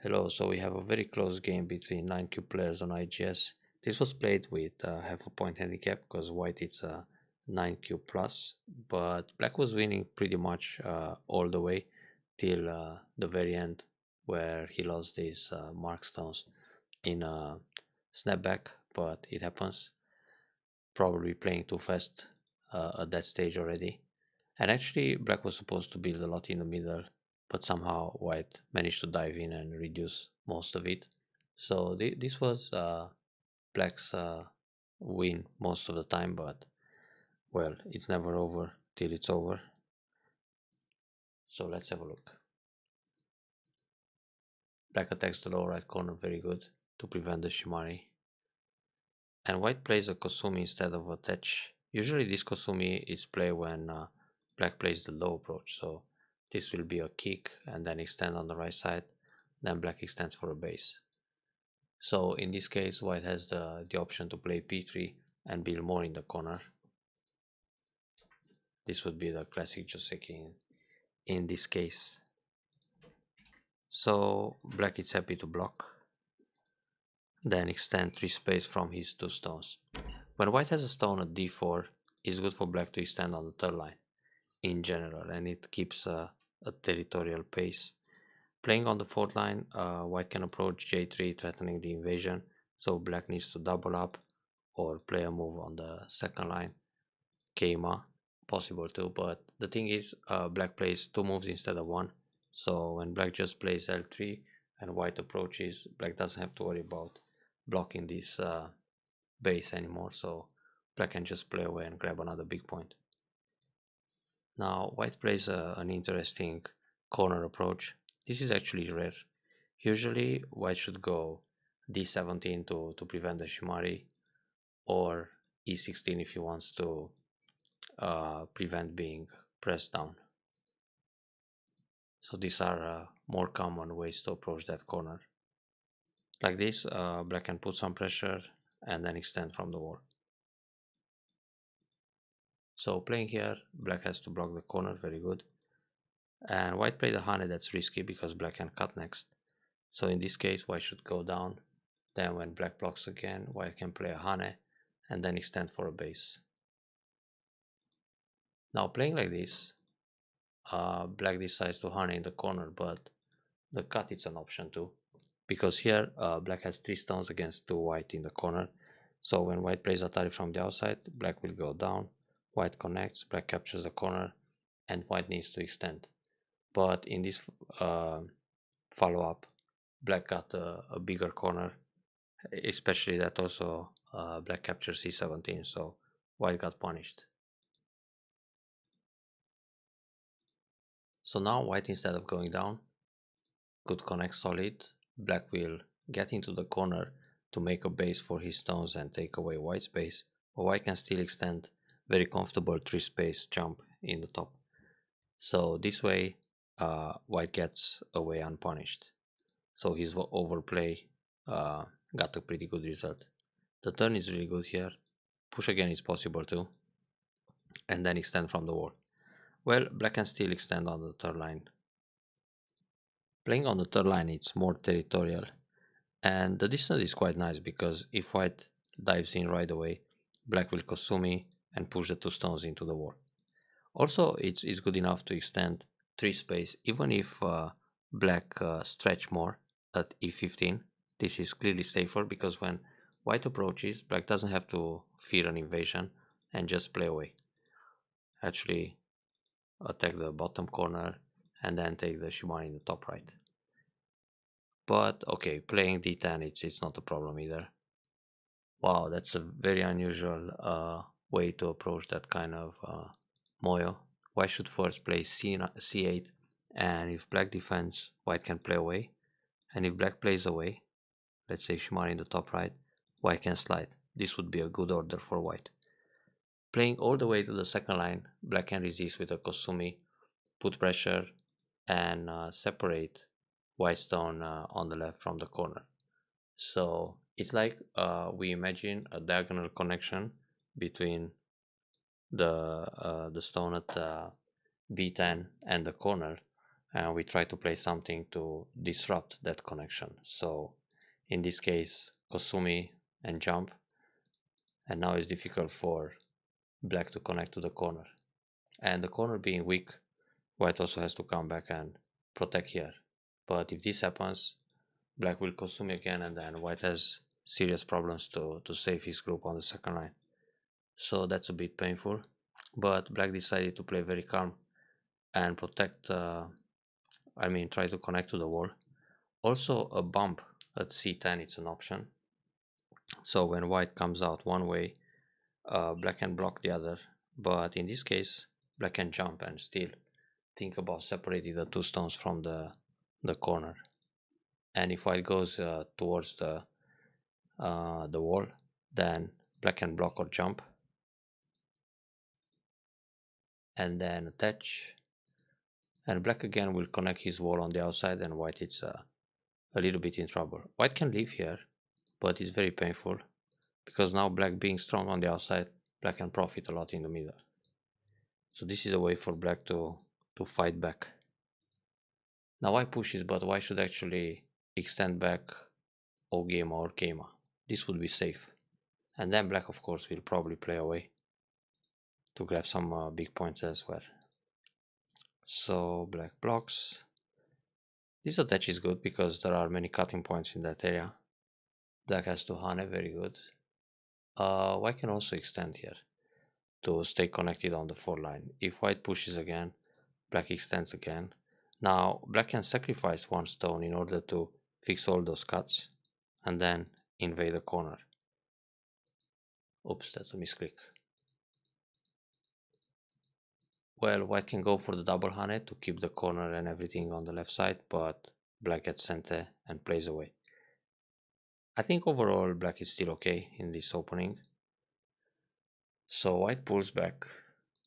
Hello, so we have a very close game between 9 cube players on IGS. This was played with half a point handicap because white it's a 9 cube plus, but black was winning pretty much all the way till the very end where he lost his mark stones in a snapback, but it happens. Probably playing too fast at that stage already. And actually, black was supposed to build a lot in the middle, but somehow white managed to dive in and reduce most of it. So this was black's win most of the time, but well, it's never over till it's over. So let's have a look. Black attacks the lower right corner very good to prevent the Shimari. And white plays a Kosumi instead of a Tech. Usually this Kosumi is played when black plays the low approach, so this will be a kick and then extend on the right side, then black extends for a base. So in this case white has the option to play p3 and build more in the corner. This would be the classic Joseki in this case. So black is happy to block, then extend 3 space from his 2 stones. When white has a stone at d4, it's good for black to extend on the third line in general, and it keeps a territorial pace. Playing on the fourth line, white can approach j3 threatening the invasion, so black needs to double up or play a move on the second line. Keima, possible too, but the thing is black plays 2 moves instead of 1, so when black just plays l3 and white approaches, black doesn't have to worry about blocking this base anymore, so black can just play away and grab another big point. Now white plays an interesting corner approach. This is actually rare. Usually white should go d17 to prevent the Shimari, or e16 if he wants to prevent being pressed down. So these are more common ways to approach that corner. Like this, black can put some pressure and then extend from the wall. So playing here, black has to block the corner very good. And white played a Hane that's risky because black can cut next. So in this case, white should go down. Then when black blocks again, white can play a Hane and then extend for a base. Now playing like this, black decides to Hane in the corner, but the cut is an option too. Because here, black has 3 stones against 2 white in the corner. So when white plays Atari from the outside, black will go down, white connects, black captures the corner, and white needs to extend. But in this follow-up, black got a bigger corner, especially that also black captures c17, so white got punished. So now white, instead of going down, could connect solid. Black will get into the corner to make a base for his stones and take away white's base, but white can still extend very comfortable 3 space jump in the top. So this way white gets away unpunished. So his overplay got a pretty good result. The turn is really good here. Push again is possible too, and then extend from the wall. Well, black can still extend on the third line. Playing on the third line, it's more territorial, and the distance is quite nice because if white dives in right away, black will Kosumi and push the 2 stones into the wall. Also, it's good enough to extend 3 space even if black stretch more at e15. This is clearly safer because when white approaches, black doesn't have to fear an invasion and just play away. Actually attack the bottom corner and then take the Shimani in the top right. But okay, playing d10, it's not a problem either. Wow, that's a very unusual way to approach that kind of moyo. White should first play c8, and if black defends, white can play away. And if black plays away, let's say Shimari in the top right, white can slide. This would be a good order for white. Playing all the way to the second line, black can resist with a Kosumi, put pressure, and separate white stone on the left from the corner. So it's like we imagine a diagonal connection between the stone at b10 and the corner, and we try to play something to disrupt that connection. So in this case, Kosumi and jump, and now it's difficult for black to connect to the corner. And the corner being weak, white also has to come back and protect here. But if this happens, black will Kosumi again, and then white has serious problems to save his group on the second line. So that's a bit painful. But black decided to play very calm and protect, try to connect to the wall. Also, a bump at c10 it's an option. So when white comes out one way, black can block the other. But in this case, black can jump and still think about separating the two stones from the corner. And if white goes towards the wall, then black can block or jump, and then attach. And black again will connect his wall on the outside, and white is a little bit in trouble. White can leave here, but it's very painful because now black being strong on the outside, black can profit a lot in the middle. So this is a way for black to fight back. Now white pushes, but white should actually extend back O-Gema or Gema. This would be safe. And then black, of course, will probably play away to grab some big points elsewhere. So black blocks. This attach is good because there are many cutting points in that area. Black has to Hane, very good. White can also extend here to stay connected on the 4 line. If white pushes again, black extends again. Now black can sacrifice one stone in order to fix all those cuts and then invade the corner. Oops, that's a misclick. Well, white can go for the double Hane to keep the corner and everything on the left side, but black gets Sente and plays away. I think overall black is still okay in this opening. So white pulls back,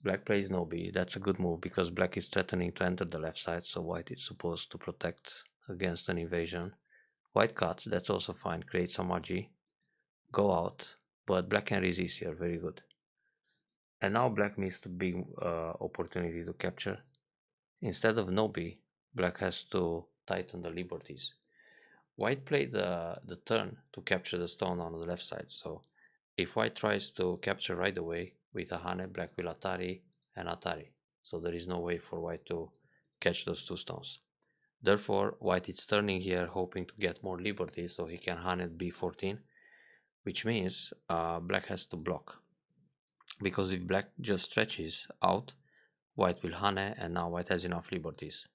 black plays no B. That's a good move because black is threatening to enter the left side, so white is supposed to protect against an invasion. White cuts, that's also fine, create some RG, go out, but black can resist here, very good. And now black missed a big opportunity to capture. Instead of no B, black has to tighten the liberties. White played the turn to capture the stone on the left side, so if white tries to capture right away with a Hane, black will Atari and Atari, so there is no way for white to catch those two stones. Therefore, white is turning here hoping to get more liberties so he can Hane at b14, which means black has to block. Because if black just stretches out, white will Hane, and now white has enough liberties.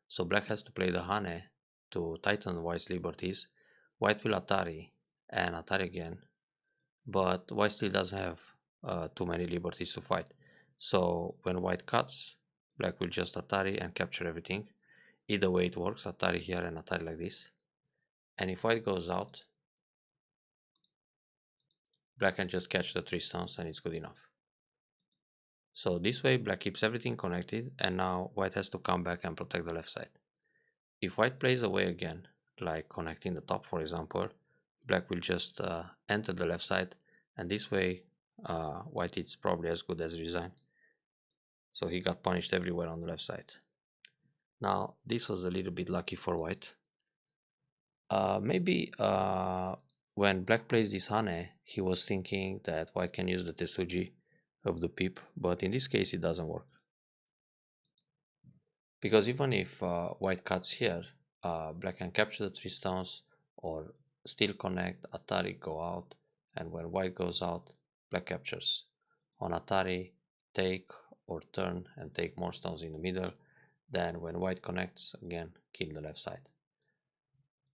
So black has to play the Hane to tighten white's liberties. White will Atari and Atari again, but white still doesn't have too many liberties to fight. So when white cuts, black will just Atari and capture everything. Either way it works, Atari here and Atari like this. And if white goes out, black can just catch the 3 stones and it's good enough. So this way black keeps everything connected, and now white has to come back and protect the left side. If white plays away again, like connecting the top for example, black will just enter the left side, and this way white is probably as good as resign. So he got punished everywhere on the left side. Now this was a little bit lucky for white. Maybe when black plays this Hane, he was thinking that white can use the Tesuji of the pip, but in this case it doesn't work. Because even if white cuts here, black can capture the 3 stones or still connect, Atari go out, and when white goes out, black captures. On Atari, take or turn and take more stones in the middle, then when white connects, again kill the left side.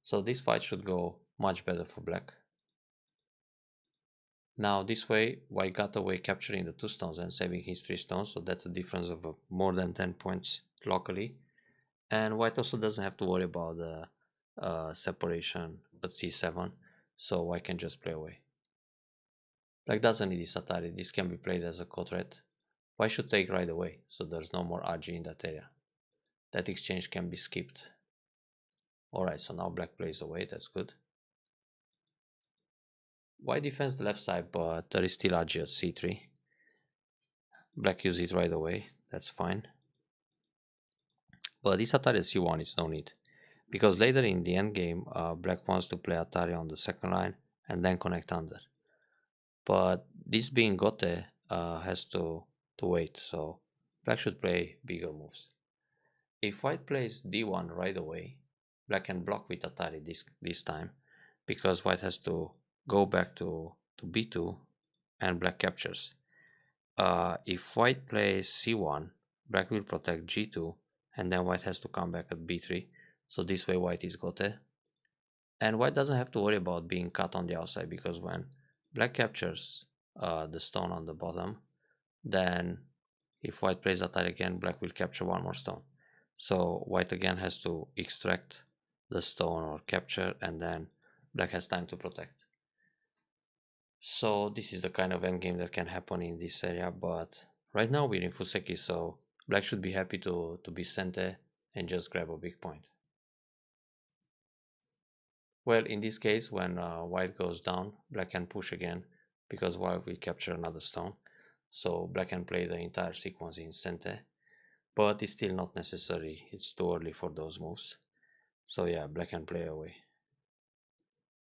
So this fight should go much better for black. Now this way, white got away capturing the 2 stones and saving his 3 stones, so that's a difference of more than 10 points locally. And white also doesn't have to worry about the separation at c7, so white can just play away. Black doesn't need this Atari, this can be played as a co-threat. White should take right away, so there's no more RG in that area. That exchange can be skipped. Alright, so now black plays away, that's good. White defends the left side, but there is still RG at c3. Black uses it right away, that's fine. But this Atari C1 is no need, because later in the end game, black wants to play Atari on the second line and then connect under. But this being Gote has to wait, so black should play bigger moves. If white plays d1 right away, black can block with Atari this time, because white has to go back to b2 and black captures. If white plays c1, black will protect g2 and then white has to come back at b3, so this way white is Gote. And white doesn't have to worry about being cut on the outside, because when black captures the stone on the bottom, then if white plays Atari again, black will capture one more stone. So white again has to extract the stone or capture, and then black has time to protect. So this is the kind of endgame that can happen in this area, but right now we're in Fuseki, so black should be happy to be Sente and just grab a big point. Well, in this case, when white goes down, black can push again, because white will capture another stone. So black can play the entire sequence in Sente, but it's still not necessary. It's too early for those moves. So yeah, black can play away.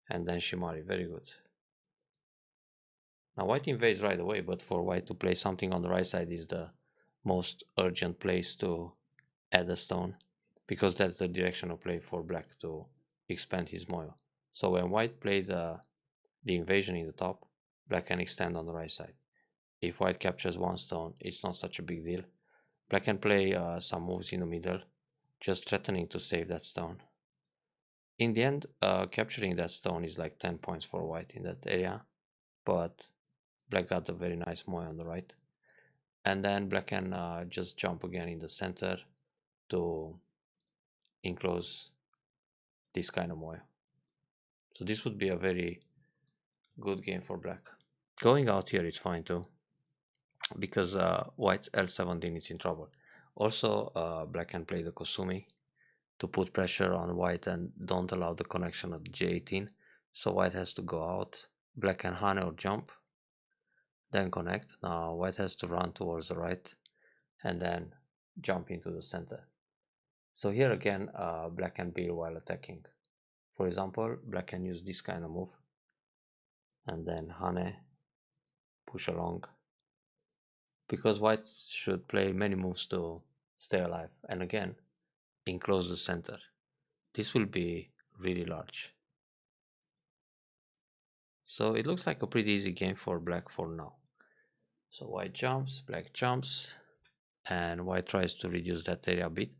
And then Shimari, very good. Now white invades right away, but for white to play something on the right side is the most urgent place to add a stone, because that's the direction of play for black to expand his moyo. So when white played the invasion in the top, black can extend on the right side. If white captures one stone, it's not such a big deal. Black can play some moves in the middle, just threatening to save that stone. In the end, capturing that stone is like 10 points for white in that area, but black got a very nice moy on the right. And then black can just jump again in the center to enclose this kind of moy. So this would be a very good game for black. Going out here is fine too, because white's L17 is in trouble. Also, black can play the Kosumi to put pressure on white and don't allow the connection at J18. So white has to go out. Black can Hane or jump, then connect. Now white has to run towards the right and then jump into the center. So here again, black can build while attacking. For example, black can use this kind of move and then Hane, push along, because white should play many moves to stay alive and again enclose the center. This will be really large. So it looks like a pretty easy game for black for now. So white jumps, black jumps, and white tries to reduce that area a bit.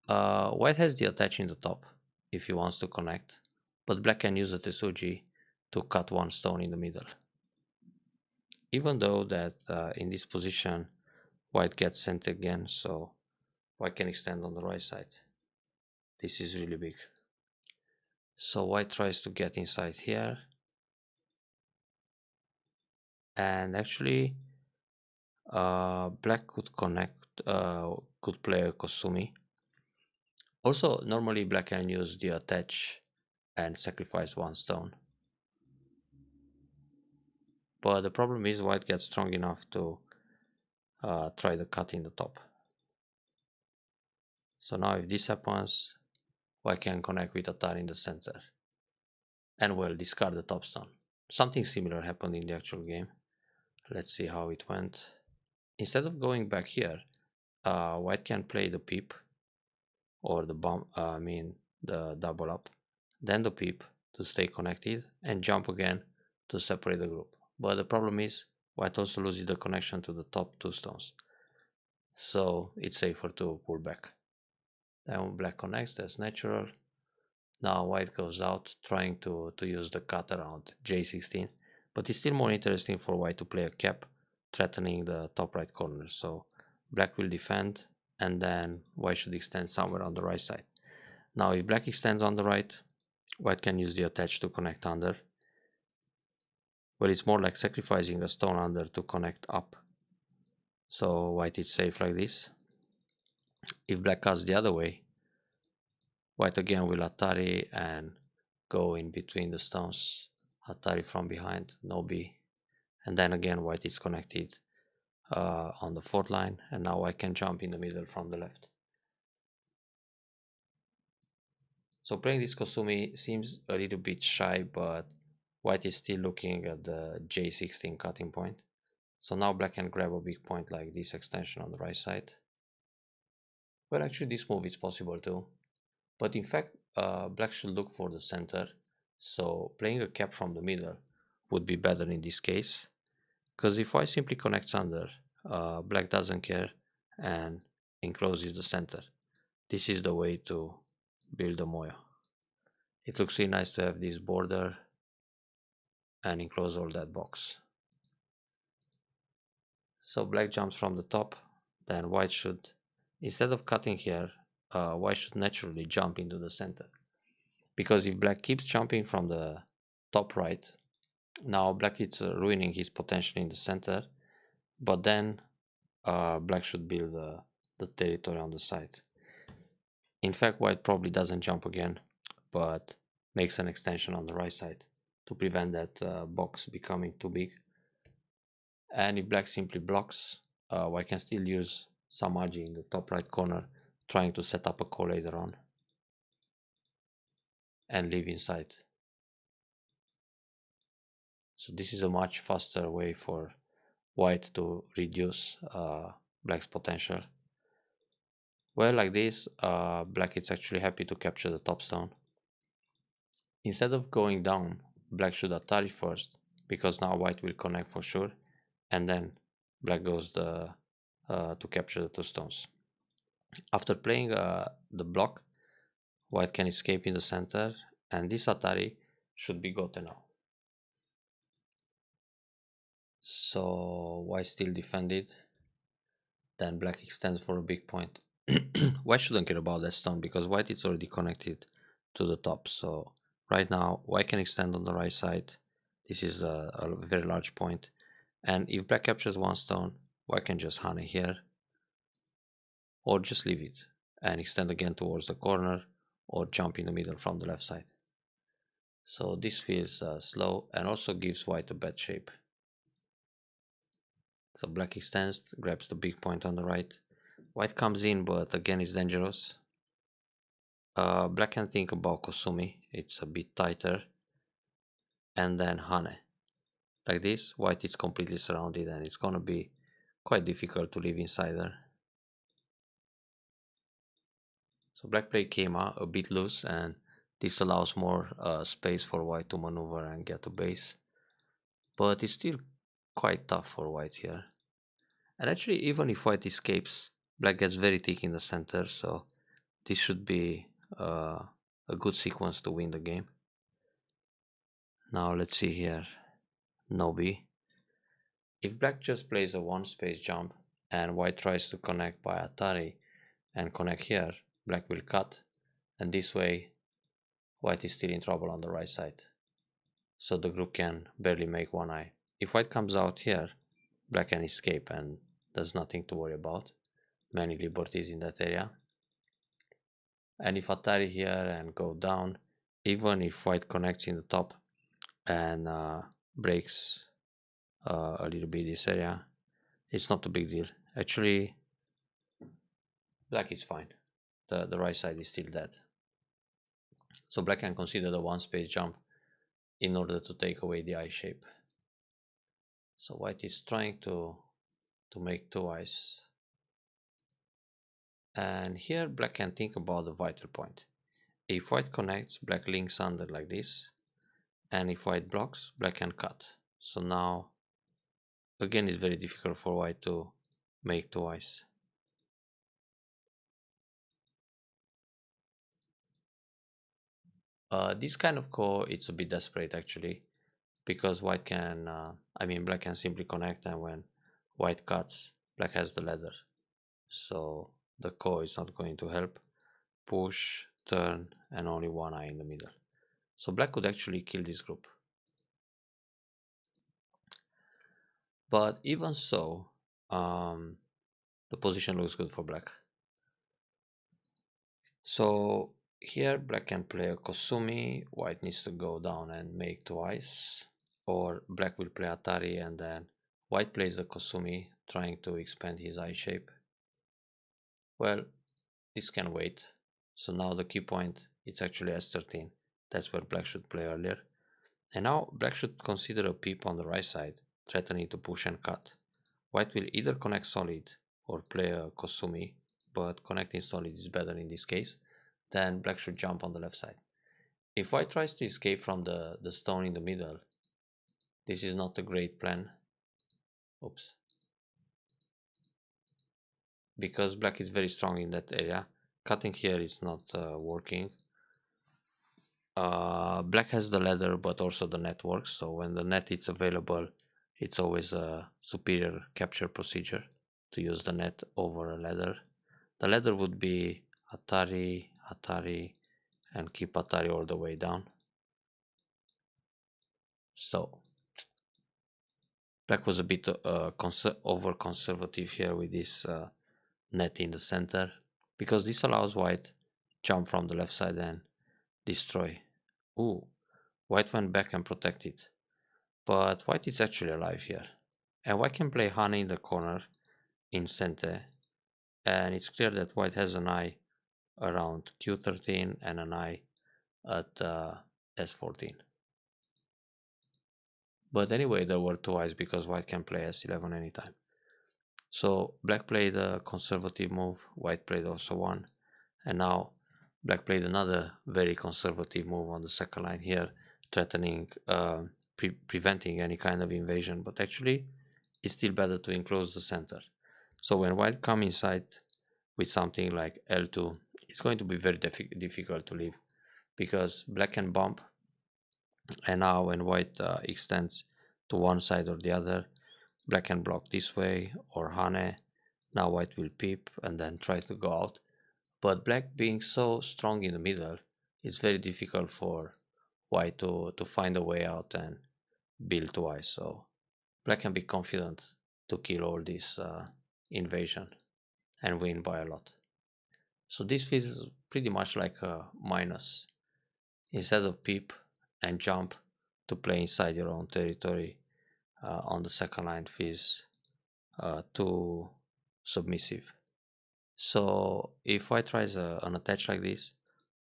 White has the attach in the top if he wants to connect, but black can use the Tesuji to cut one stone in the middle. Even though that in this position white gets sent again, so white can extend on the right side. This is really big. So white tries to get inside here, and actually black could connect, could play a Kosumi. Also, normally black can use the attach and sacrifice one stone. But the problem is white gets strong enough to try the cut in the top. So now if this happens, white can connect with Atari in the center. And well, discard the top stone. Something similar happened in the actual game. Let's see how it went. Instead of going back here, white can play the peep or the bomb, the double up, then the peep to stay connected and jump again to separate the group. But the problem is white also loses the connection to the top two stones, so it's safer to pull back. Then black connects, that's natural. Now white goes out trying to use the cut around J16, but it's still more interesting for white to play a cap threatening the top right corner. So black will defend and then white should extend somewhere on the right side. Now if black extends on the right, white can use the attach to connect under, but it's more like sacrificing a stone under to connect up. So white is safe like this. If black cuts the other way, white again will Atari and go in between the stones, Atari from behind, no B, and then again white is connected on the fourth line, and now I can jump in the middle from the left. So playing this Kosumi seems a little bit shy, but white is still looking at the J16 cutting point. So now black can grab a big point like this extension on the right side. Well, actually this move is possible too. But in fact, black should look for the center. So playing a cap from the middle would be better in this case. Because if white simply connects under, black doesn't care and encloses the center. This is the way to build a moya. It looks really nice to have this border and enclose all that box. So black jumps from the top, then white should, instead of cutting here, white should naturally jump into the center. Because if black keeps jumping from the top right, now black is ruining his potential in the center, but then black should build the territory on the side. In fact, white probably doesn't jump again, but makes an extension on the right side to prevent that box becoming too big. And if black simply blocks, white can still use some agi in the top right corner, trying to set up a call later on and leave inside. So this is a much faster way for white to reduce black's potential. Well, like this, black is actually happy to capture the top stone. Instead of going down, black should Atari first, because now white will connect for sure, and then black goes to capture the two stones. After playing the block, white can escape in the center, and this Atari should be gotten now. So white still defended, then black extends for a big point. White shouldn't care about that stone because white is already connected to the top. So right now white can extend on the right side. This is a very large point, and if black captures one stone, white can just honey here or just leave it and extend again towards the corner or jump in the middle from the left side. So this feels slow and also gives white a bad shape. So black extends, grabs the big point on the right. White comes in, but again it's dangerous. Black can think about Kosumi, it's a bit tighter. And then Hane. Like this, white is completely surrounded and it's gonna be quite difficult to live inside there. So black play Keima a bit loose, and this allows more space for white to maneuver and get a base. But it's still quite tough for white here. And actually, even if white escapes, black gets very thick in the center, so this should be a good sequence to win the game. Now let's see here, Nobi. If black just plays a one space jump and white tries to connect by Atari and connect here, black will cut, and this way white is still in trouble on the right side. So the group can barely make one eye. If white comes out here, black can escape and there's nothing to worry about. Many liberties in that area. And if Atari here and go down, even if white connects in the top and breaks a little bit this area, it's not a big deal. Actually, black is fine. The right side is still dead. So black can consider the one space jump in order to take away the eye shape. So white is trying to make two eyes. And here black can think about the vital point. If white connects, black links under like this. And if white blocks, black can cut. So now, again, it's very difficult for white to make two eyes. This kind of core, it's a bit desperate actually, because white can, black can simply connect, and when white cuts, black has the ladder. So the core is not going to help. Push, turn, and only one eye in the middle. So black could actually kill this group. But even so, the position looks good for black. So here black can play a Kosumi, white needs to go down and make two eyes, or black will play Atari and then white plays a Kosumi trying to expand his eye shape. Well, this can wait. So now the key point It's actually S13. That's where black should play earlier. And now black should consider a peep on the right side, threatening to push and cut. White will either connect solid or play a Kosumi, but connecting solid is better in this case. Then black should jump on the left side. If white tries to escape from the stone in the middle, this is not a great plan. Oops. Because black is very strong in that area, cutting here is not working. Black has the ladder, but also the net works, so when the net is available, it's always a superior capture procedure to use the net over a ladder. The ladder would be Atari, Atari, and keep Atari all the way down. So black was a bit over conservative here with this net in the center, because this allows white jump from the left side and destroy. Ooh, white went back and protected, but white is actually alive here. And white can play Hane in the corner in center, and it's clear that white has an eye around Q13 and an eye at S14. But anyway, there were two eyes because white can play S11 anytime. So black played a conservative move, white played also one, and now black played another very conservative move on the second line here, threatening, preventing any kind of invasion, but actually it's still better to enclose the center. So when white come inside with something like L2, it's going to be very difficult to leave, because black can bump, and now when white extends to one side or the other, black can block this way or Hane. Now white will peep and then try to go out, but black being so strong in the middle, it's very difficult for white to find a way out and build twice. So black can be confident to kill all this invasion and win by a lot. So this feels pretty much like a minus. Instead of peep and jump to play inside your own territory on the second line feels too submissive. So if white tries an attach like this,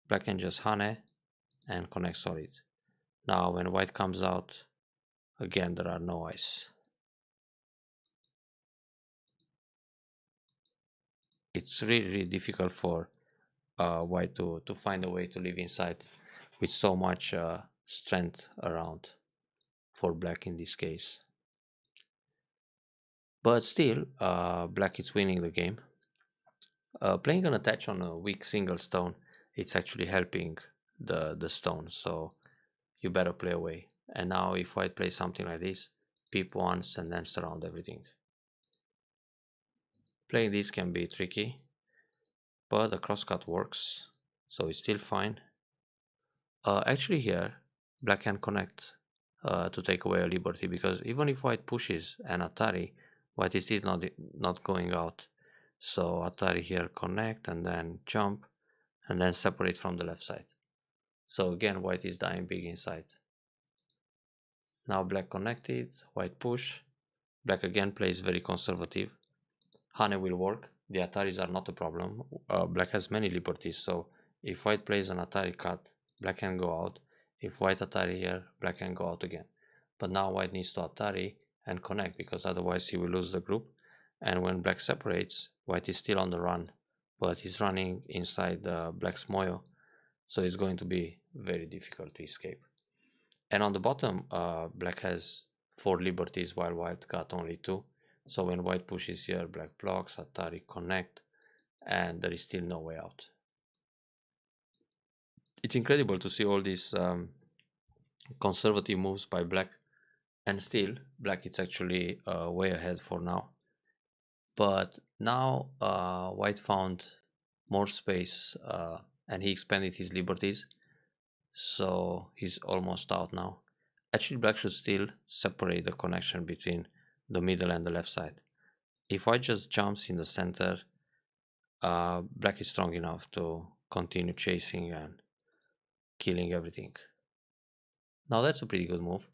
black can just Hane and connect solid. Now when white comes out, again there are no eyes. It's really difficult for white to find a way to live inside with so much strength around for black in this case. But still, black is winning the game. Playing an attach on a weak single stone, it's actually helping the stone, so you better play away. And now if white plays something like this, peep once and then surround everything. Playing this can be tricky, but the crosscut works, so it's still fine. Actually here, black can connect to take away a liberty, because even if white pushes an Atari, white is still not going out. So Atari here connect and then jump and then separate from the left side. So again, white is dying big inside. Now black connected, white push. Black again plays very conservative. Hane will work. The Ataris are not a problem. Black has many liberties, so if white plays an Atari cut, black can go out. If white Atari here, black can go out again. But now white needs to Atari and connect, because otherwise he will lose the group. And when black separates, white is still on the run, but he's running inside black's moyo, so it's going to be very difficult to escape. And on the bottom, black has 4 liberties while white got only 2. So when white pushes here, black blocks, Atari connect, and there is still no way out. It's incredible to see all these conservative moves by black, and still black is actually way ahead for now. But now white found more space and he expanded his liberties, so he's almost out now. Actually, black should still separate the connection between the middle and the left side. If white just jumps in the center, black is strong enough to continue chasing and killing everything. Now that's a pretty good move,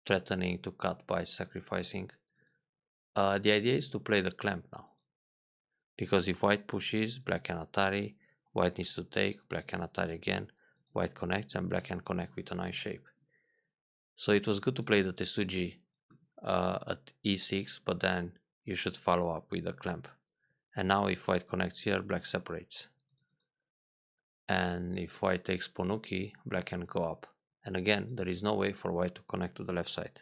threatening to cut by sacrificing. The idea is to play the clamp now, because if white pushes, black can Atari, white needs to take, black can Atari again, white connects and black can connect with a nice shape. So it was good to play the Tesuji at e6, but then you should follow up with a clamp. And now if white connects here, black separates. And if white takes Ponuki, black can go up. And again, there is no way for white to connect to the left side.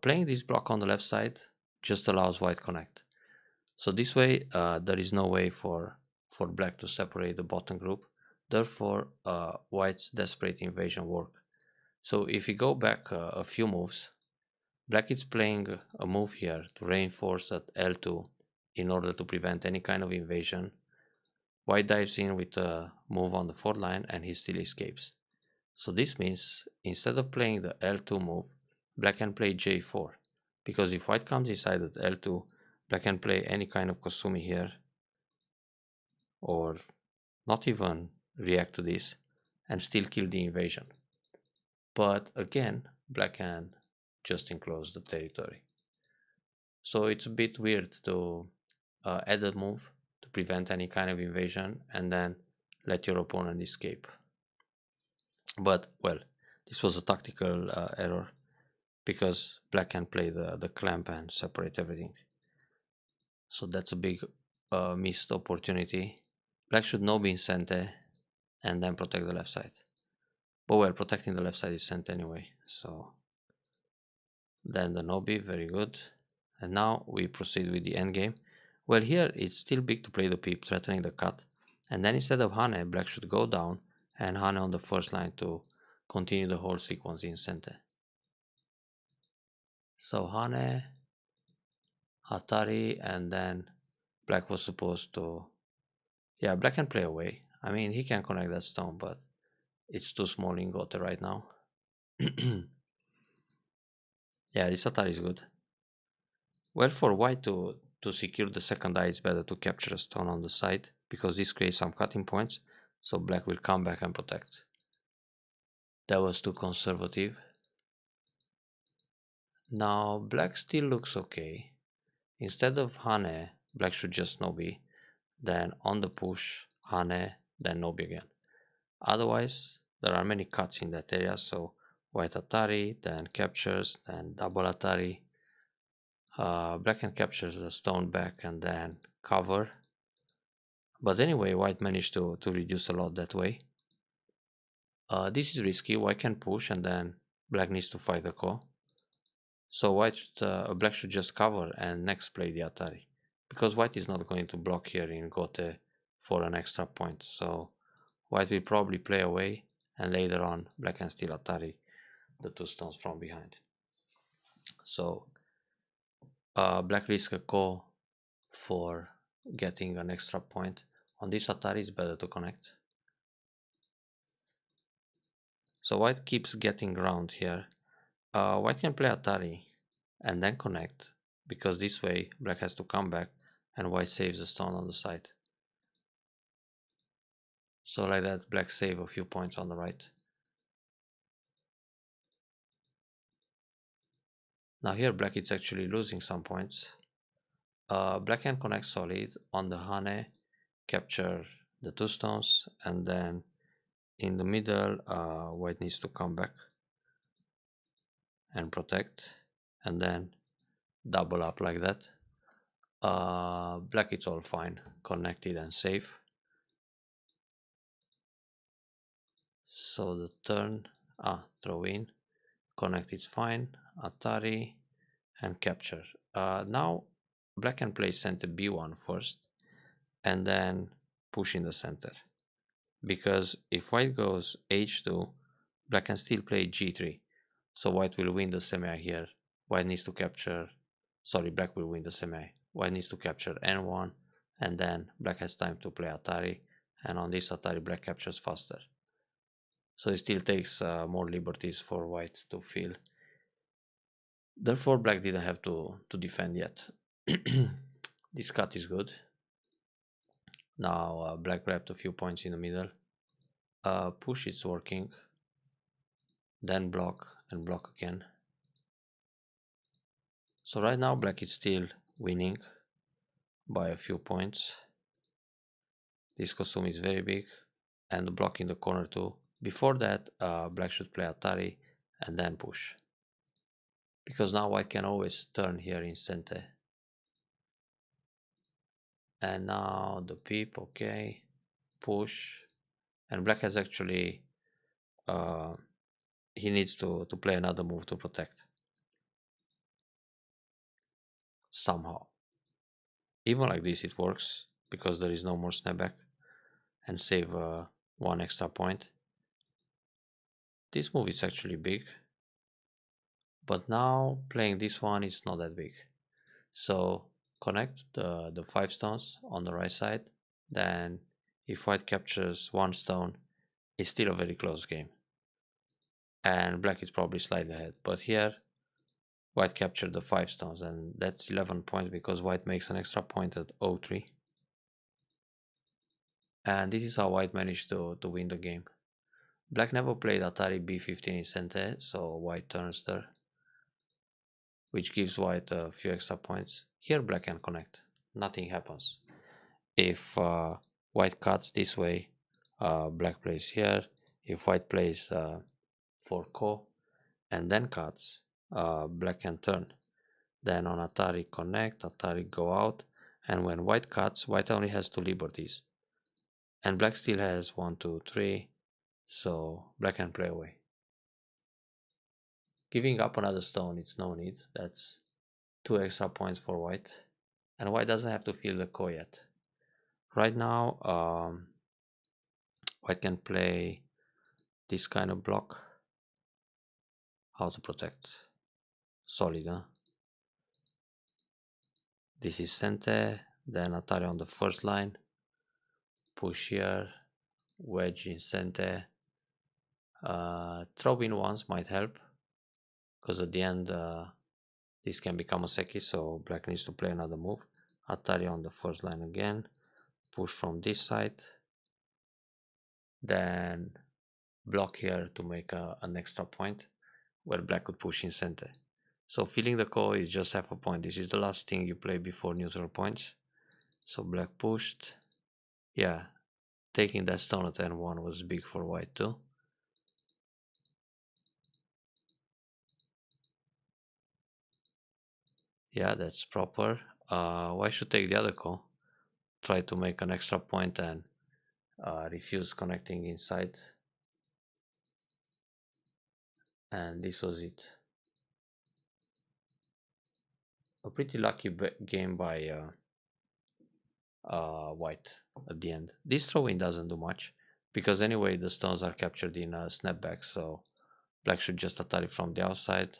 Playing this block on the left side just allows white connect. So this way, there is no way for black to separate the bottom group. Therefore, white's desperate invasion worked. So if we go back a few moves, black is playing a move here to reinforce at L2 in order to prevent any kind of invasion. White dives in with a move on the 4th line and he still escapes. So this means instead of playing the L2 move, black can play J4. Because if white comes inside at L2, black can play any kind of Kosumi here, or not even react to this, and still kill the invasion. But again, black can just enclose the territory. So it's a bit weird to add a move to prevent any kind of invasion and then let your opponent escape. But well, this was a tactical error because black can play the clamp and separate everything. So that's a big missed opportunity. Black should no be in Sente and then protect the left side. But well, protecting the left side is sent anyway. So then the Nobi, very good. And now we proceed with the endgame. Well, here it's still big to play the peep, threatening the cut. And then instead of Hane, black should go down and Hane on the first line to continue the whole sequence in Sente. So Hane, Hatari, and then black was supposed to... Yeah, black can play away. I mean, he can connect that stone, but it's too small in Gote right now. Yeah, this Atari is good. Well, for white to secure the second eye, it's better to capture a stone on the side, because this creates some cutting points, so black will come back and protect. That was too conservative. Now, black still looks okay. Instead of Hane, black should just Nobi, then on the push, Hane, then Nobi again. Otherwise, there are many cuts in that area, so white Atari, then captures, then double Atari. Black can capture the stone back and then cover. But anyway, white managed to reduce a lot that way. This is risky. White can push and then black needs to fight the call. So black should just cover and next play the Atari. Because white is not going to block here in Gote for an extra point. So white will probably play away and later on black can steal Atari the two stones from behind. So black risk a call for getting an extra point. On this Atari it's better to connect. So white keeps getting ground here. White can play Atari and then connect, because this way black has to come back and white saves the stone on the side. So like that, black save a few points on the right. Now here black is actually losing some points. Black can connect solid on the Hane, capture the two stones, and then in the middle white needs to come back and protect, and then double up like that. Black it's all fine, connected and safe. So the turn, throw in, connect is fine, Atari, and capture. Now black can play center B1 first, and then push in the center. Because if white goes H2, black can still play G3. So white will win the semi here. White needs to capture, sorry, black will win the semi. White needs to capture N1, and then black has time to play Atari, and on this Atari black captures faster. So it still takes more liberties for white to fill. Therefore black didn't have to defend yet. This cut is good. Now black grabbed a few points in the middle. Push it's working. Then block and block again. So right now black is still winning by a few points. This Kosumi is very big. and block in the corner too. Before that, black should play Atari and then push. Because now white can always turn here in center. And now the peep, okay, push. And black has actually, he needs to play another move to protect. Somehow. Even like this it works, because there is no more snapback, and save one extra point. This move is actually big, but now playing this one is not that big. So connect the 5 stones on the right side, then if white captures 1 stone, it's still a very close game. And black is probably slightly ahead, but here white captured the 5 stones, and that's 11 points because white makes an extra point at 0-3. And this is how white managed to win the game. Black never played Atari B15 in center, so white turns there, which gives white a few extra points. Here black can connect, nothing happens. If white cuts this way, black plays here. If white plays for ko and then cuts, black can turn. Then on Atari connect, Atari go out, and when white cuts, white only has 2 liberties. And black still has 1, 2, 3, so black can play away. Giving up another stone, it's no need. That's 2 extra points for white. And white doesn't have to feel the ko yet. Right now, white can play this kind of block. How to protect? Solid, huh? This is center, then Atari on the first line. Push here, wedge in center. Throw in once might help, because at the end this can become a seki, so black needs to play another move. Atari on the first line again, push from this side, then block here to make an extra point where black could push in center. So filling the ko is just half a point. This is the last thing you play before neutral points. So black pushed. Yeah, taking that stone at n1 was big for white too. Yeah, that's proper. Why should take the other ko? Try to make an extra point and refuse connecting inside. And this was it. A pretty lucky game by white at the end. This throw-in doesn't do much, because anyway the stones are captured in a snapback, so black should just Atari from the outside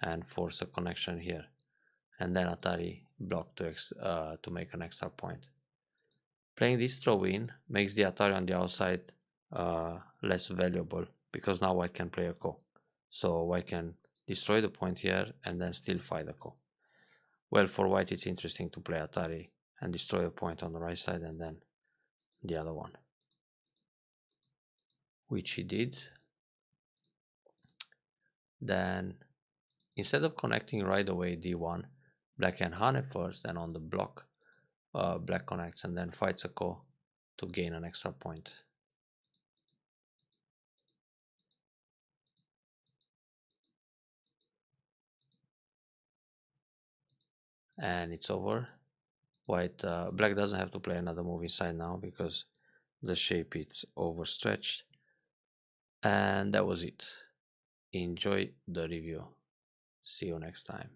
and force a connection here, and then Atari block to make an extra point. Playing this throw-in makes the Atari on the outside less valuable, because now white can play a ko. So white can destroy the point here and then still fight the ko. Well, for white it's interesting to play Atari and destroy a point on the right side and then the other one, which he did. Then instead of connecting right away d1, black can hane first, and on the block black connects and then fights a ko to gain an extra point. And it's over. Black doesn't have to play another move inside now, because the shape is overstretched. And that was it. Enjoy the review. See you next time.